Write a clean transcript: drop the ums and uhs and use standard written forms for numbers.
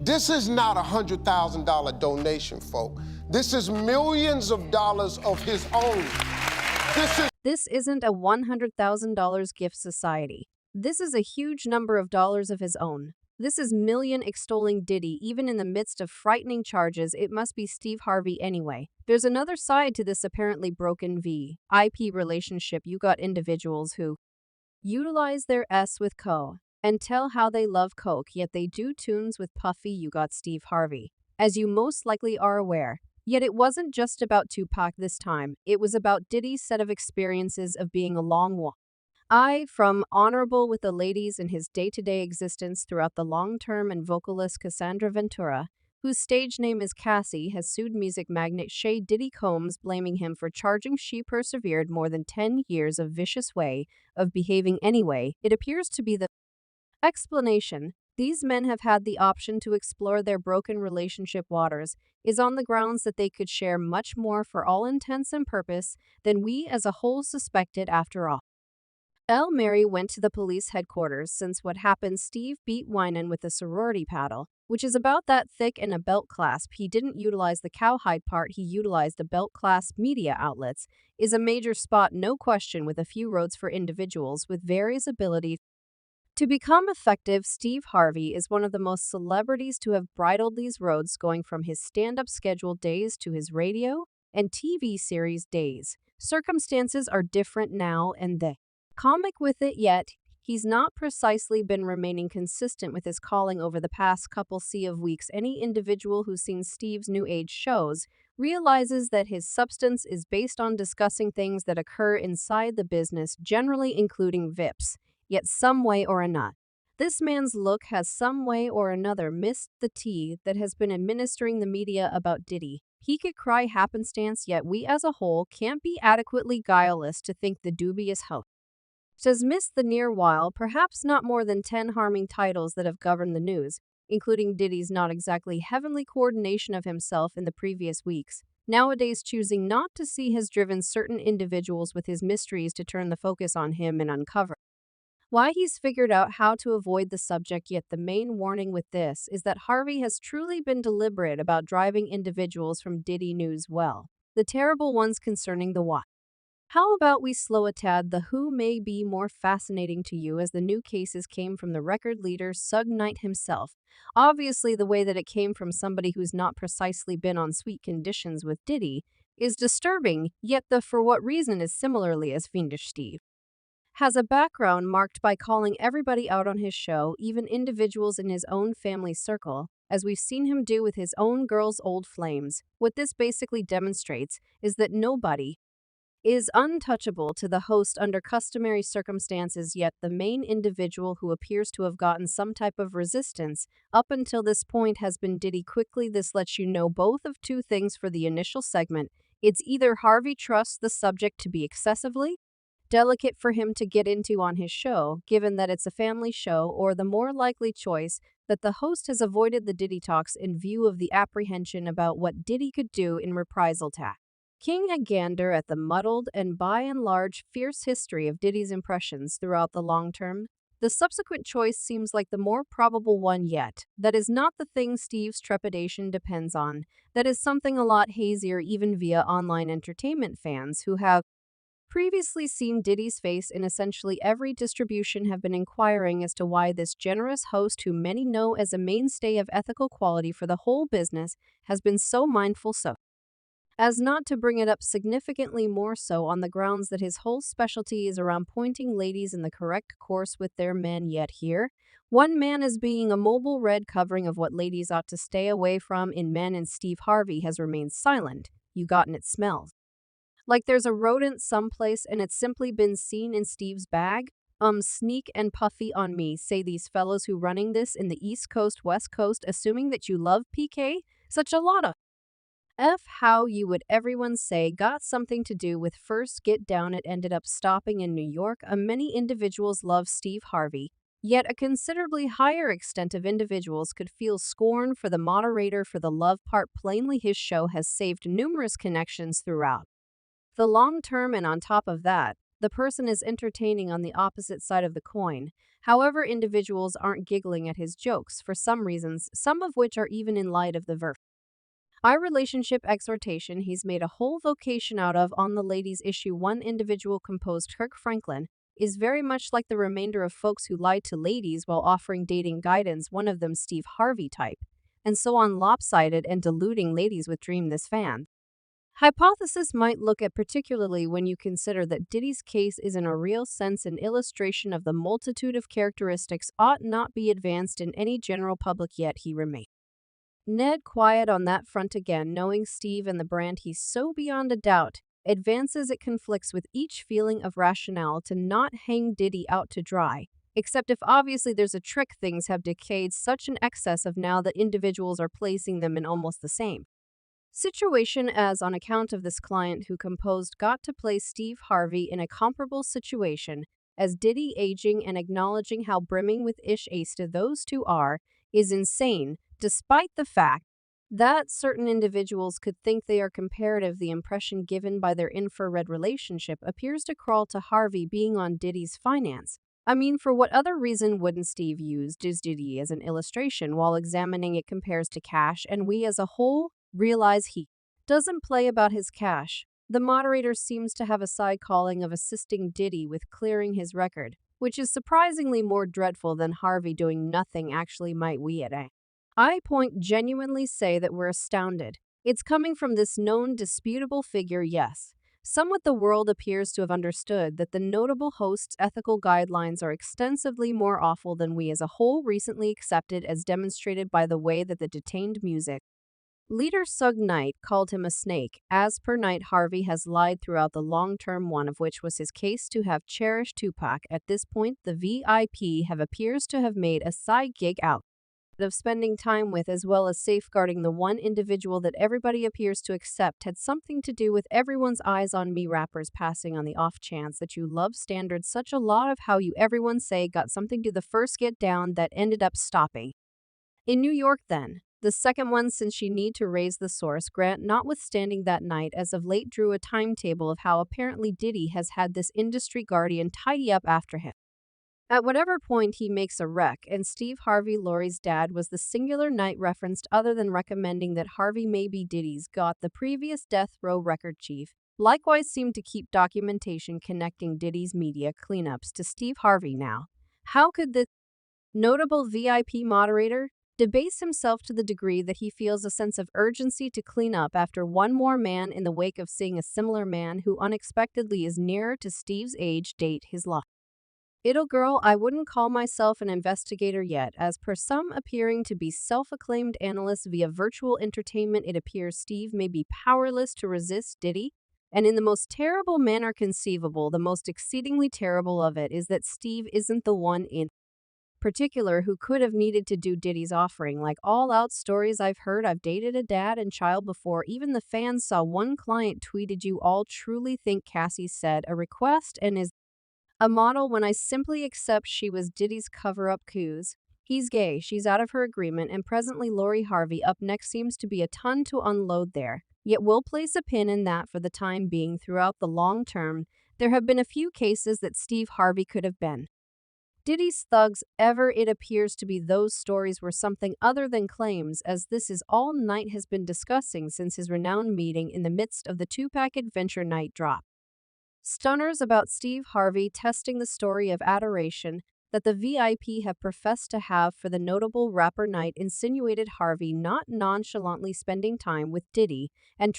This is not a $100,000 donation, folk. This is millions of dollars of his own. This isn't a $100,000 gift society. This is a huge number of dollars of his own. This is million extolling Diddy even in the midst of frightening charges. It must be Steve Harvey anyway. There's another side to this apparently broken VIP relationship. You got individuals who utilize their S with co and tell how they love coke, yet they do tunes with Puffy. You got Steve Harvey, as you most likely are aware. Yet it wasn't just about Tupac this time. It was about Diddy's set of experiences of being a long walk. From honorable with the ladies in his day-to-day existence throughout the long-term, and vocalist Cassandra Ventura, whose stage name is Cassie, has sued music magnate Shay Diddy Combs, blaming him for charging she persevered more than 10 years of vicious way of behaving anyway. It appears to be the explanation. These men have had the option to explore their broken relationship waters is on the grounds that they could share much more for all intents and purpose than we as a whole suspected after all. El Mary went to the police headquarters since what happened. Steve beat Winan with a sorority paddle, which is about that thick, and a belt clasp. He didn't utilize the cowhide part, he utilized a belt clasp. Media outlets is a major spot, no question, with a few roads for individuals with various ability to become effective. Steve Harvey is one of the most celebrities to have bridled these roads, going from his stand-up schedule days to his radio and TV series days. Circumstances are different now, and the comic with it, yet he's not precisely been remaining consistent with his calling over the past couple of weeks. Any individual who's seen Steve's New Age shows realizes that his substance is based on discussing things that occur inside the business, generally including VIPs. Yet some way or another, this man's look has some way or another missed the tea that has been administering the media about Diddy. He could cry happenstance, yet we as a whole can't be adequately guileless to think the dubious host has missed the near while, perhaps not more than 10 harming titles that have governed the news, including Diddy's not exactly heavenly coordination of himself in the previous weeks. Nowadays, choosing not to see has driven certain individuals with his mysteries to turn the focus on him and uncover why he's figured out how to avoid the subject. Yet the main warning with this is that Harvey has truly been deliberate about driving individuals from Diddy news well, the terrible ones concerning the what. How about we slow a tad? The who may be more fascinating to you, as the new cases came from the record leader Suge Knight himself. Obviously, the way that it came from somebody who's not precisely been on sweet conditions with Diddy is disturbing, yet the for what reason is similarly as fiendish. Steve has a background marked by calling everybody out on his show, even individuals in his own family circle, as we've seen him do with his own girl's old flames. What this basically demonstrates is that nobody is untouchable to the host under customary circumstances, yet the main individual who appears to have gotten some type of resistance up until this point has been Diddy. Quickly, this lets you know both of two things for the initial segment. It's either Harvey trusts the subject to be excessively delicate for him to get into on his show, given that it's a family show, or the more likely choice that the host has avoided the Diddy talks in view of the apprehension about what Diddy could do in reprisal tack. King a gander at the muddled and by and large fierce history of Diddy's impressions throughout the long term. The subsequent choice seems like the more probable one, yet that is not the thing Steve's trepidation depends on. That is something a lot hazier, even via online entertainment fans who have previously seen Diddy's face in essentially every distribution have been inquiring as to why this generous host, who many know as a mainstay of ethical quality for the whole business, has been so mindful as not to bring it up, significantly more so on the grounds that his whole specialty is around pointing ladies in the correct course with their men. Yet here, one man is being a mobile red covering of what ladies ought to stay away from in men, and Steve Harvey has remained silent. You gotten it smells like there's a rodent someplace, and it's simply been seen in Steve's bag. Sneak and puffy on me, say these fellows who running this in the East Coast, West Coast, assuming that you love PK, such a lot of how you would everyone say got something to do with first get down. It ended up stopping in New York. Many individuals love Steve Harvey, yet a considerably higher extent of individuals could feel scorn for the moderator for the love part. Plainly, his show has saved numerous connections throughout the long term, and on top of that, the person is entertaining on the opposite side of the coin. However, individuals aren't giggling at his jokes for some reasons, some of which are even in light of the verse. Our relationship exhortation he's made a whole vocation out of on the ladies issue. One individual composed Kirk Franklin is very much like the remainder of folks who lied to ladies while offering dating guidance, one of them Steve Harvey type, and so on, lopsided and deluding ladies with dream this fan. Hypothesis might look at particularly when you consider that Diddy's case is in a real sense an illustration of the multitude of characteristics ought not be advanced in any general public, yet he remains Ned quiet on that front again, knowing Steve and the brand he's so beyond a doubt advances it conflicts with each feeling of rationale to not hang Diddy out to dry, except if obviously there's a trick. Things have decayed such an excess of now that individuals are placing them in almost the same situation as on account of this client who composed got to place Steve Harvey in a comparable situation as Diddy, aging and acknowledging how brimming with ish to those two are, is insane, despite the fact that certain individuals could think they are comparative. The impression given by their infrared relationship appears to crawl to Harvey being on Diddy's finance. I mean, for what other reason wouldn't Steve use Diddy as an illustration while examining it compares to cash, and we as a whole realize he doesn't play about his cash. The moderator seems to have a side calling of assisting Diddy with clearing his record, which is surprisingly more dreadful than Harvey doing nothing. Actually, might we at I point genuinely say that we're astounded. It's coming from this known disputable figure, yes. Somewhat the world appears to have understood that the notable host's ethical guidelines are extensively more awful than we as a whole recently accepted, as demonstrated by the way that the detained music leader Suge Knight called him a snake. As per Knight, Harvey has lied throughout the long term, one of which was his case to have cherished Tupac. At this point, the VIP appears to have made a side gig out of spending time with, as well as safeguarding the one individual that everybody appears to accept had something to do with everyone's eyes on me rappers passing on the off chance that you love standards such a lot of how you everyone say got something to the first get down that ended up stopping in New York then. The second one, since she need to raise the source, Grant notwithstanding that Knight as of late drew a timetable of how apparently Diddy has had this industry guardian tidy up after him. At whatever point he makes a wreck, and Steve Harvey, Lori's dad, was the singular Knight referenced other than recommending that Harvey may be Diddy's got the previous death row record chief, likewise seemed to keep documentation connecting Diddy's media cleanups to Steve Harvey now. How could this notable VIP moderator debase himself to the degree that he feels a sense of urgency to clean up after one more man in the wake of seeing a similar man who unexpectedly is nearer to Steve's age date his loss? It'll girl, I wouldn't call myself an investigator yet, as per some appearing to be self-acclaimed analysts via virtual entertainment it appears Steve may be powerless to resist Diddy, and in the most terrible manner conceivable. The most exceedingly terrible of it is that Steve isn't the one in particular who could have needed to do Diddy's offering. Like all out stories I've heard, I've dated a dad and child before. Even the fans saw one client tweeted, "You all truly think Cassie said a request and is a model when I simply accept she was Diddy's cover-up coups. He's gay, she's out of her agreement, and presently Lori Harvey up next seems to be a ton to unload there. Yet we'll place a pin in that for the time being. Throughout the long term, there have been a few cases that Steve Harvey could have been Diddy's thugs. Ever it appears to be those stories were something other than claims, as this is all Knight has been discussing since his renowned meeting in the midst of the Tupac adventure Knight drop stunners about Steve Harvey testing the story of adoration that the VIP have professed to have for the notable rapper. Knight insinuated Harvey not nonchalantly spending time with Diddy and